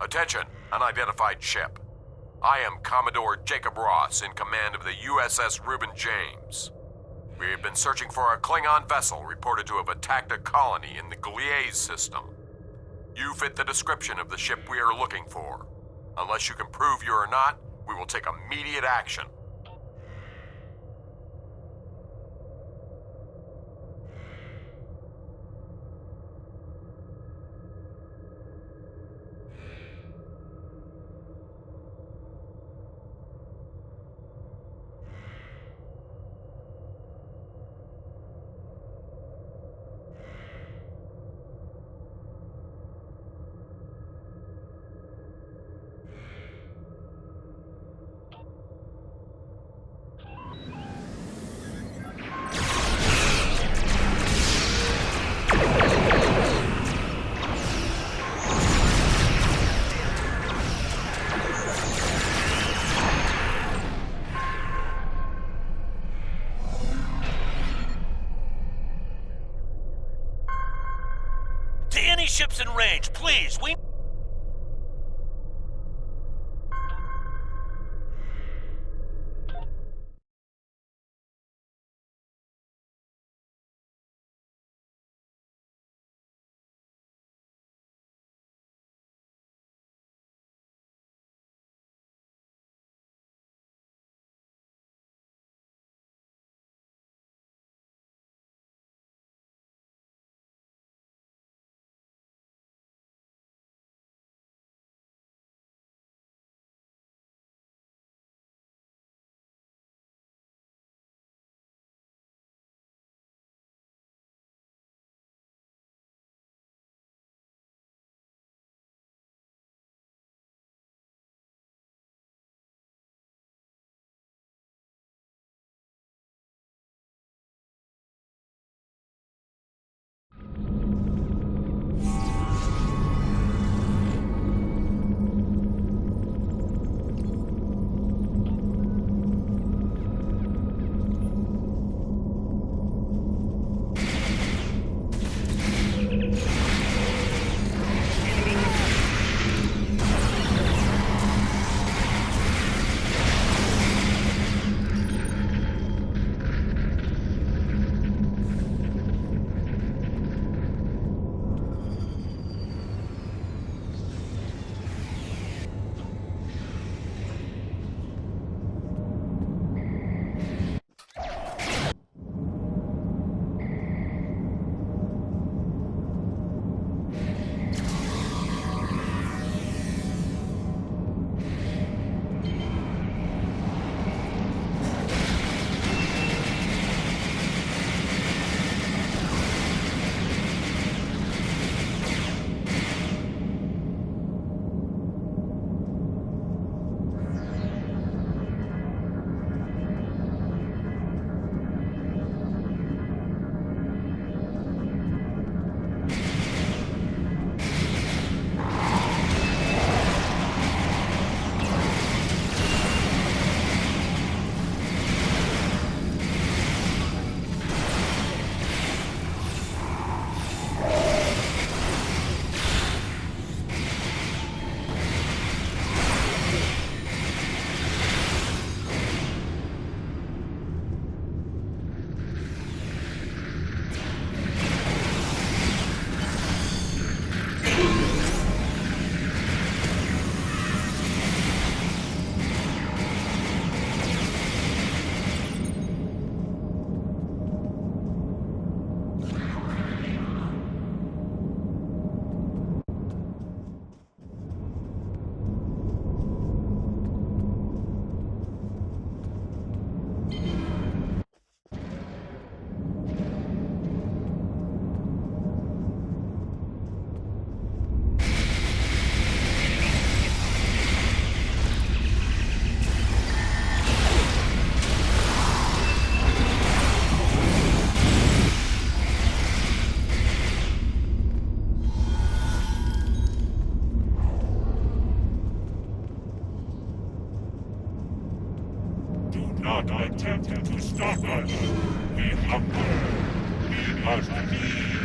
Attention, unidentified ship. I am Commodore Jacob Ross in command of the USS Reuben James. We have been searching for a Klingon vessel reported to have attacked a colony in the Gliese system. You fit the description of the ship we are looking for. Unless you can prove you are not, we will take immediate action. Ships in range, please. We... not attempt to stop us. We hunger. We must leave.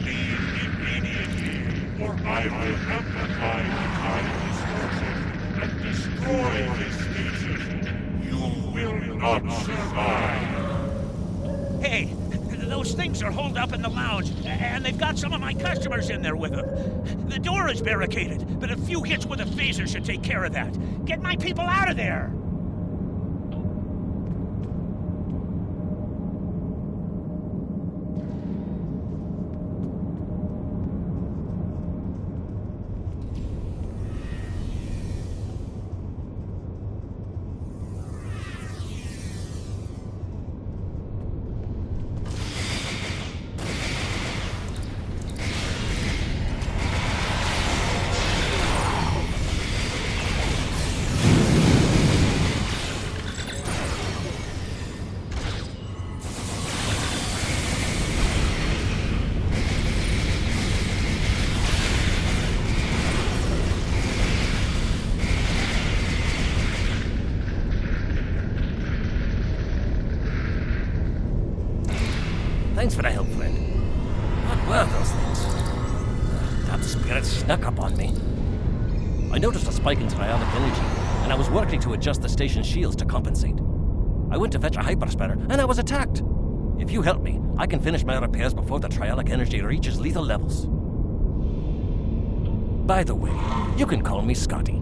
Leave immediately. or I will amplify the time distortion and destroy this station. You will not survive. Hey, those things are holed up in the lounge, and they've got some of my customers in there with them. The door is barricaded, but a few hits with a phaser should take care of that. Get my people out of there! Thanks for the help, friend. What were those things? That spirit snuck up on me. I noticed a spike in trionic energy, and I was working to adjust the station's shields to compensate. I went to fetch a hyperspanner, and I was attacked. If you help me, I can finish my repairs before the trionic energy reaches lethal levels. By the way, you can call me Scotty.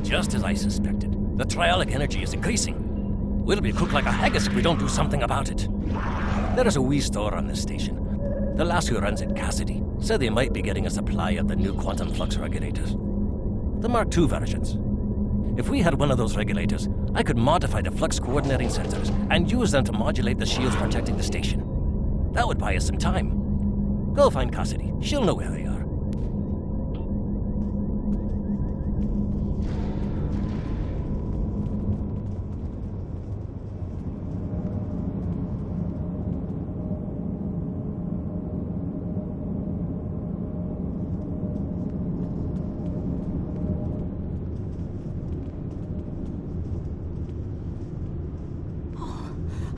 Just as I suspected, the trionic energy is increasing. We'll be cooked like a haggis if we don't do something about it. There is a wee store on this station. The lass who runs it, Cassidy, said they might be getting a supply of the new quantum flux regulators. The Mark II versions. If we had one of those regulators, I could modify the flux coordinating sensors and use them to modulate the shields protecting the station. That would buy us some time. Go find Cassidy. She'll know where they are.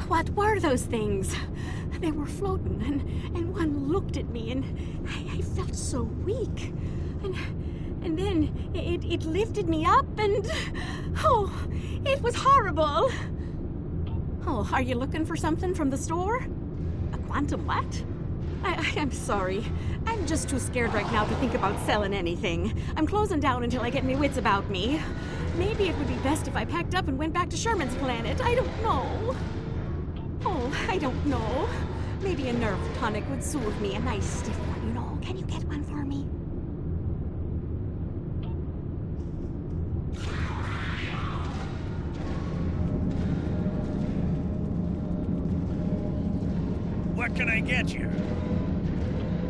What were those things? They were floating, and one looked at me, and I felt so weak. And then it lifted me up, and oh, it was horrible. Oh, are you looking for something from the store? A quantum what? I'm sorry. I'm just too scared right now to think about selling anything. I'm closing down until I get my wits about me. Maybe it would be best if I packed up and went back to Sherman's planet. I don't know. Oh, I don't know. Maybe a nerve tonic would soothe me. A nice stiff one, you know. Can you get one for me? What can I get you?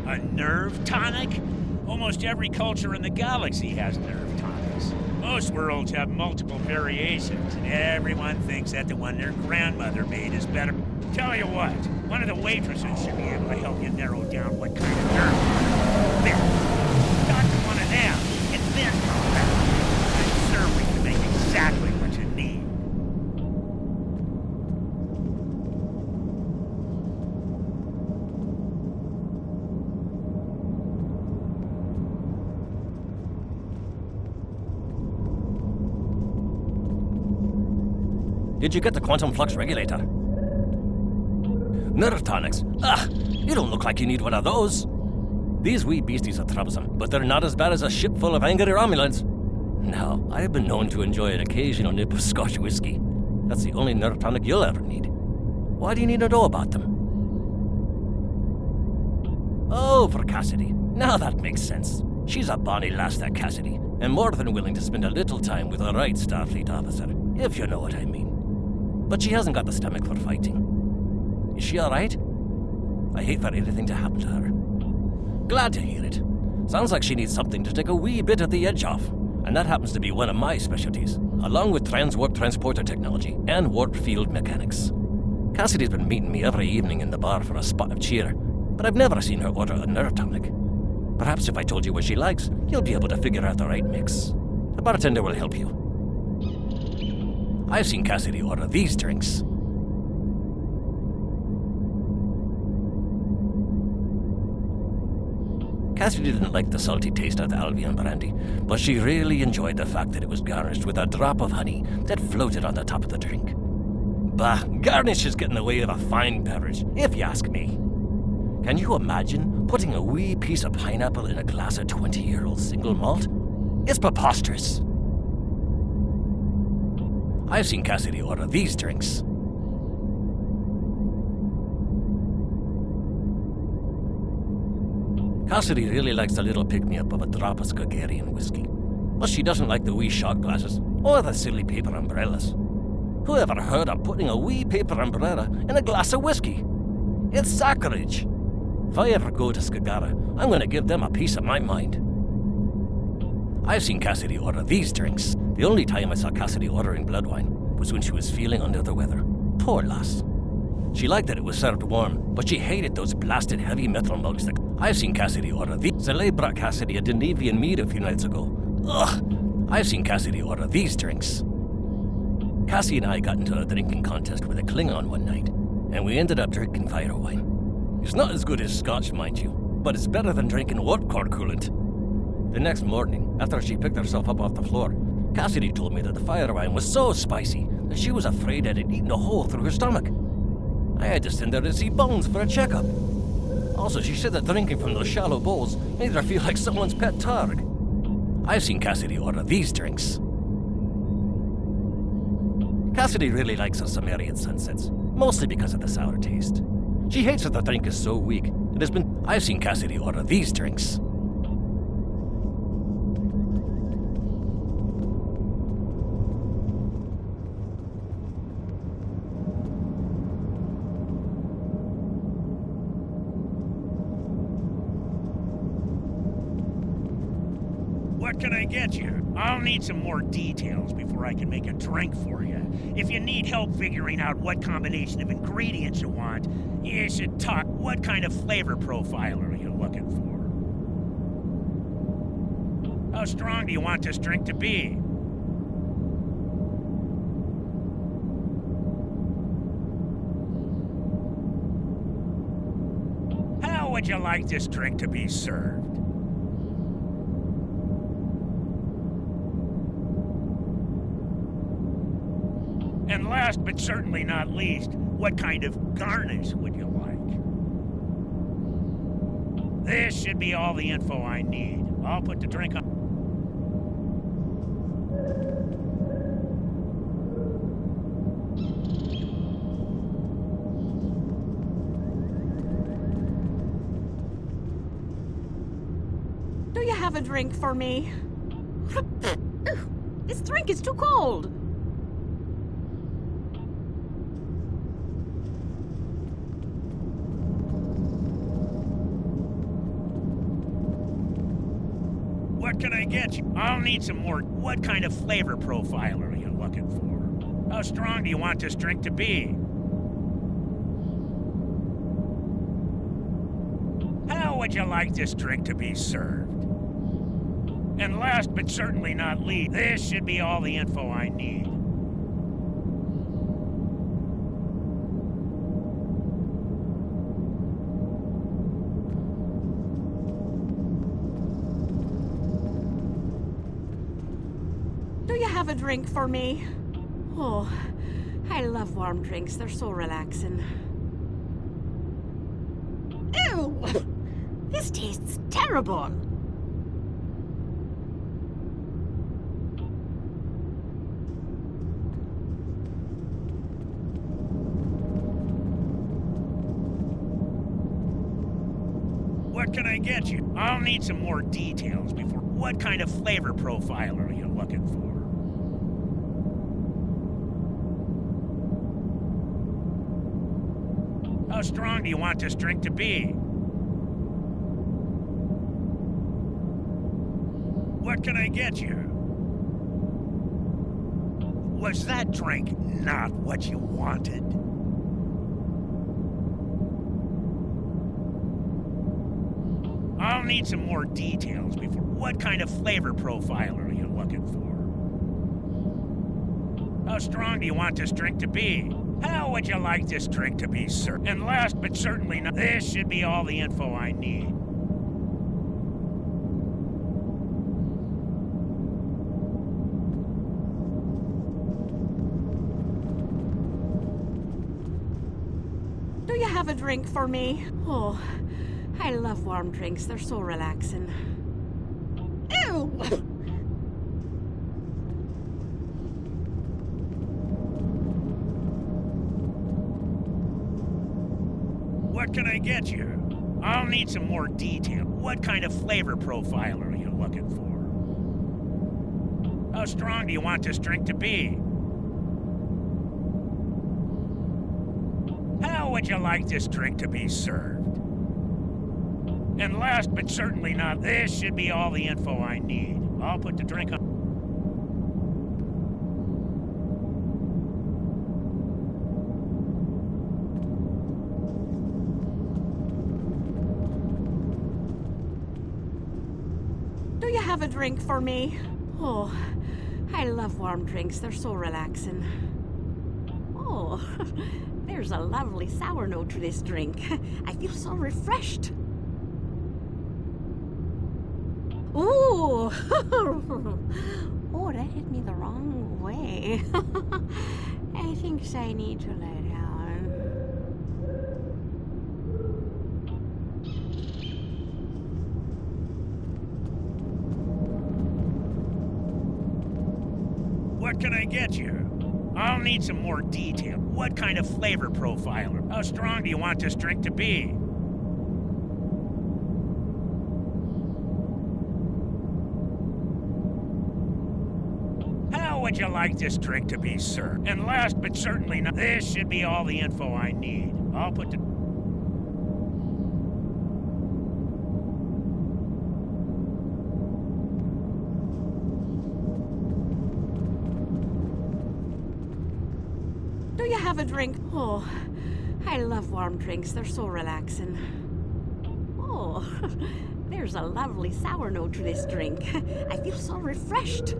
A nerve tonic? Almost every culture in the galaxy has nerve tonics. Most worlds have multiple variations, and everyone thinks that the one their grandmother made is better. Tell you what, one of the waitresses should be able to help you narrow down what kind of nerve. There. Doctor one of them, and then come back. I'm sure we can make exactly what you need. Did you get the quantum flux regulator? Nerve tonics? Ah, you don't look like you need one of those. These wee beasties are troublesome, but they're not as bad as a ship full of angry Romulans. Now, I have been known to enjoy an occasional nip of Scotch whiskey. That's the only nerve tonic you'll ever need. Why do you need to know about them? Oh, for Cassidy. Now that makes sense. She's a bonny lass, that Cassidy, and more than willing to spend a little time with a right Starfleet officer, if you know what I mean. But she hasn't got the stomach for fighting. Is she alright? I hate for anything to happen to her. Glad to hear it. Sounds like she needs something to take a wee bit of the edge off, and that happens to be one of my specialties, along with transwarp transporter technology and warp field mechanics. Cassidy's been meeting me every evening in the bar for a spot of cheer, but I've never seen her order a nerve tonic. Perhaps if I told you what she likes, you'll be able to figure out the right mix. The bartender will help you. I've seen Cassidy order these drinks. Cassidy didn't like the salty taste of the Albion brandy, but she really enjoyed the fact that it was garnished with a drop of honey that floated on the top of the drink. Bah, garnish is getting in the way of a fine beverage, if you ask me. Can you imagine putting a wee piece of pineapple in a glass of 20-year-old single malt? It's preposterous. I've seen Cassidy order these drinks. Cassidy really likes a little pick-me-up of a drop of Skagarian whiskey. But she doesn't like the wee shot glasses or the silly paper umbrellas. Who ever heard of putting a wee paper umbrella in a glass of whiskey? It's sacrilege. If I ever go to Skagara, I'm going to give them a piece of my mind. I've seen Cassidy order these drinks. The only time I saw Cassidy ordering blood wine was when she was feeling under the weather. Poor lass. She liked that it was served warm, but she hated those blasted heavy metal mugs that... I've seen Cassidy order these. Zalay brought Cassidy a Denevian mead a few nights ago. Ugh! I've seen Cassidy order these drinks. Cassie and I got into a drinking contest with a Klingon one night, and we ended up drinking fire wine. It's not as good as Scotch, mind you, but it's better than drinking warp core coolant. The next morning, after she picked herself up off the floor, Cassidy told me that the fire wine was so spicy that she was afraid it had eaten a hole through her stomach. I had to send her to see Bones for a checkup. Also, she said that drinking from those shallow bowls made her feel like someone's pet targ. I've seen Cassidy order these drinks. Cassidy really likes her Sumerian sunsets, mostly because of the sour taste. She hates that the drink is so weak. It has been... I've seen Cassidy order these drinks. What can I get you? I'll need some more details before I can make a drink for you. If you need help figuring out what combination of ingredients you want, you should talk. What kind of flavor profile are you looking for? How strong do you want this drink to be? How would you like this drink to be served? And last but certainly not least, what kind of garnish would you like? This should be all the info I need. I'll put the drink on. Do you have a drink for me? This drink is too cold. What can I get you? I'll need some more. What kind of flavor profile are you looking for? How strong do you want this drink to be? How would you like this drink to be served? And last but certainly not least, this should be all the info I need. Do you have a drink for me? Oh, I love warm drinks. They're so relaxing. Ew! This tastes terrible. What can I get you? I'll need some more details before. What kind of flavor profile are you looking for? How strong do you want this drink to be? What can I get you? Was that drink not what you wanted? I'll need some more details before. What kind of flavor profile are you looking for? How strong do you want this drink to be? How would you like this drink to be, sir? And last but certainly not, this should be all the info I need. Do you have a drink for me? Oh, I love warm drinks. They're so relaxing. Ew! What can I get you? I'll need some more detail. What kind of flavor profile are you looking for? How strong do you want this drink to be? How would you like this drink to be served? And last but certainly not, this should be all the info I need. I'll put the drink on. Do you have a drink for me? Oh, I love warm drinks. They're so relaxing. Oh, there's a lovely sour note to this drink. I feel so refreshed. Ooh! Oh, that hit me the wrong way. I think I need to lie down. What can I get you? I'll need some more detail. What kind of flavor profile? How strong do you want this drink to be? How would you like this drink to be served? And last but certainly not, this should be all the info I need. I'll put the... Do you have a drink? Oh, I love warm drinks. They're so relaxing. Oh, there's a lovely sour note to this drink. I feel so refreshed.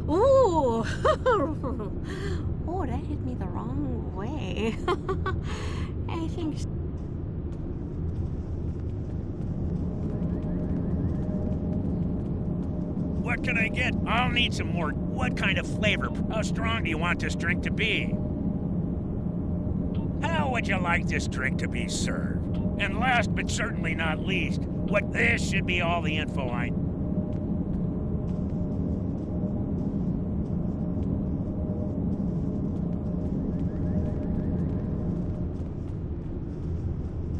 Ooh! Oh, that hit me the wrong way. I think... What can I get? I'll need some more. What kind of flavor? How strong do you want this drink to be? How would you like this drink to be served? And last but certainly not least, what this should be all the info I...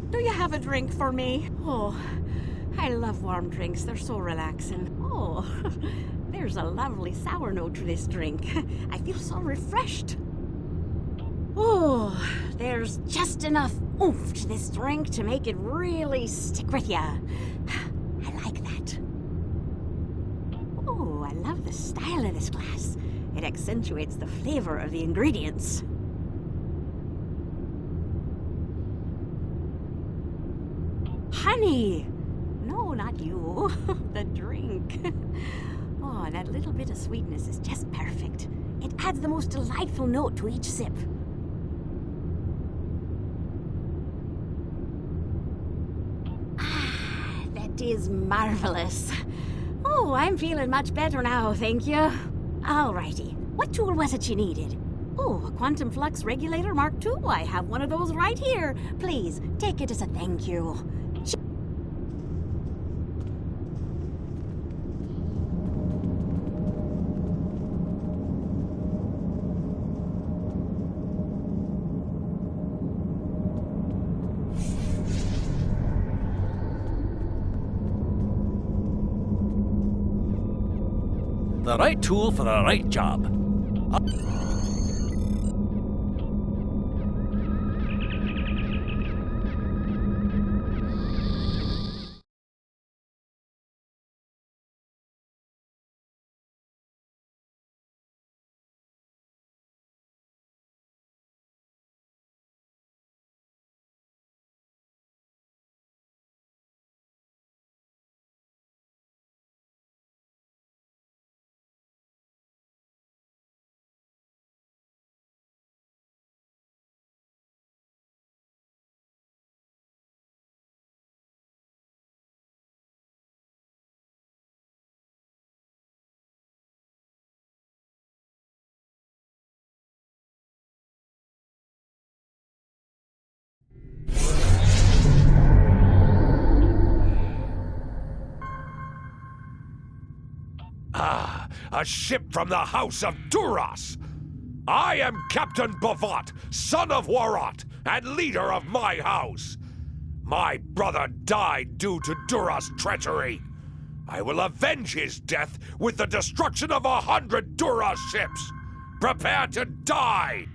Do you have a drink for me? Oh, I love warm drinks. They're so relaxing. Oh, there's a lovely sour note to this drink. I feel so refreshed. Oh, there's just enough oomph to this drink to make it really stick with ya. I like that. Oh, I love the style of this glass. It accentuates the flavor of the ingredients. Honey! No, not you. The drink. Oh, that little bit of sweetness is just perfect. It adds the most delightful note to each sip. Ah, that is marvelous. Oh, I'm feeling much better now, thank you. Alrighty, what tool was it you needed? Oh, a quantum flux regulator Mark II. I have one of those right here. Please, take it as a thank you. The right tool for the right job. Ah, a ship from the House of Duras! I am Captain Bavat, son of Warot, and leader of my house. My brother died due to Duras' treachery. I will avenge his death with the destruction of 100 Duras ships. Prepare to die!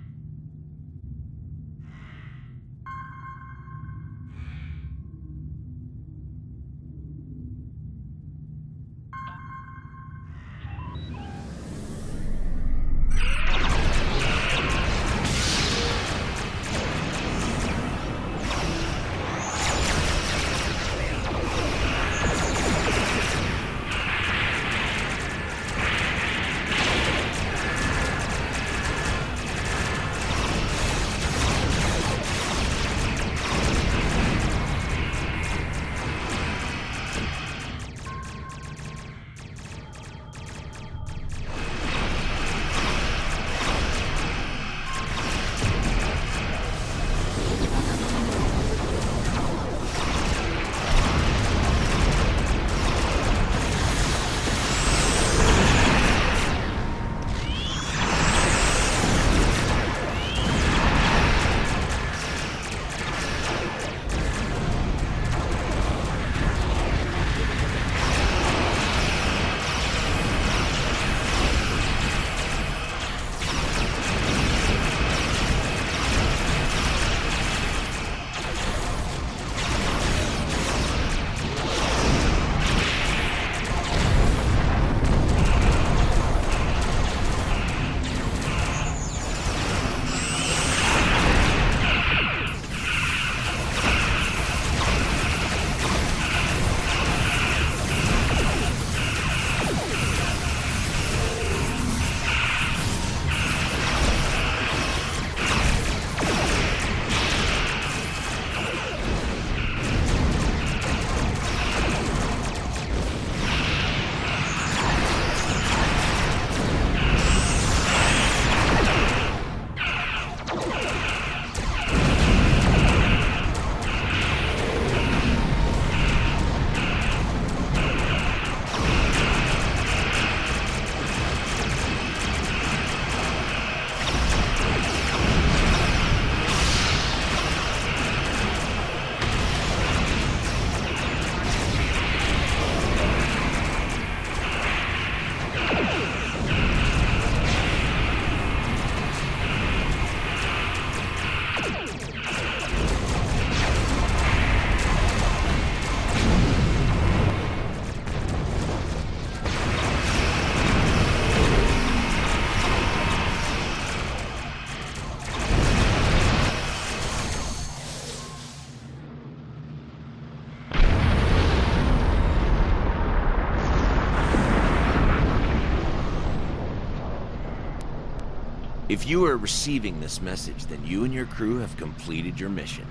If you are receiving this message, then you and your crew have completed your mission.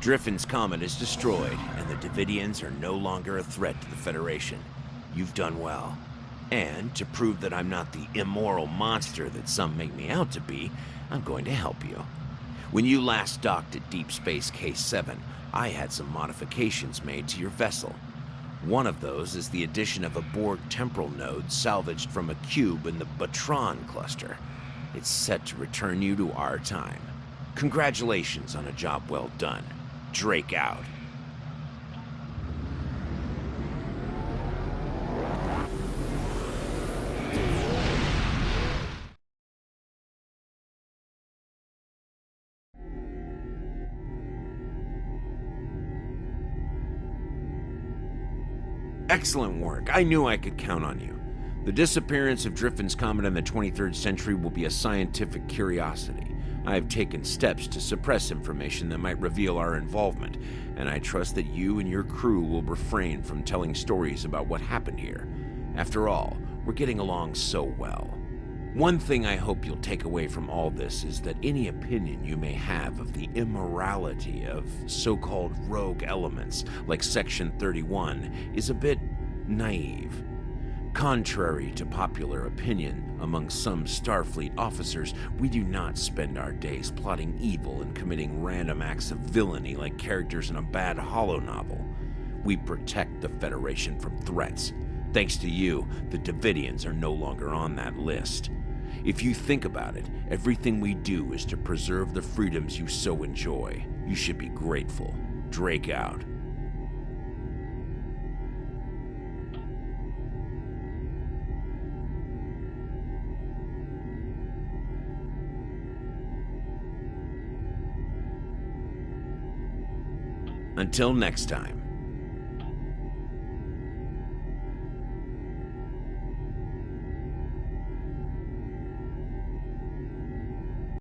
Driffin's Comet is destroyed, and the Davidians are no longer a threat to the Federation. You've done well. And to prove that I'm not the immoral monster that some make me out to be, I'm going to help you. When you last docked at Deep Space K7, I had some modifications made to your vessel. One of those is the addition of a Borg temporal node salvaged from a cube in the Batron cluster. It's set to return you to our time. Congratulations on a job well done. Drake out. Excellent work. I knew I could count on you. The disappearance of Driffin's Comet in the 23rd century will be a scientific curiosity. I have taken steps to suppress information that might reveal our involvement, and I trust that you and your crew will refrain from telling stories about what happened here. After all, we're getting along so well. One thing I hope you'll take away from all this is that any opinion you may have of the immorality of so-called rogue elements like Section 31 is a bit naive. Contrary to popular opinion among some Starfleet officers, we do not spend our days plotting evil and committing random acts of villainy like characters in a bad holo novel. We protect the Federation from threats. Thanks to you, the Davidians are no longer on that list. If you think about it, everything we do is to preserve the freedoms you so enjoy. You should be grateful. Drake out. Until next time.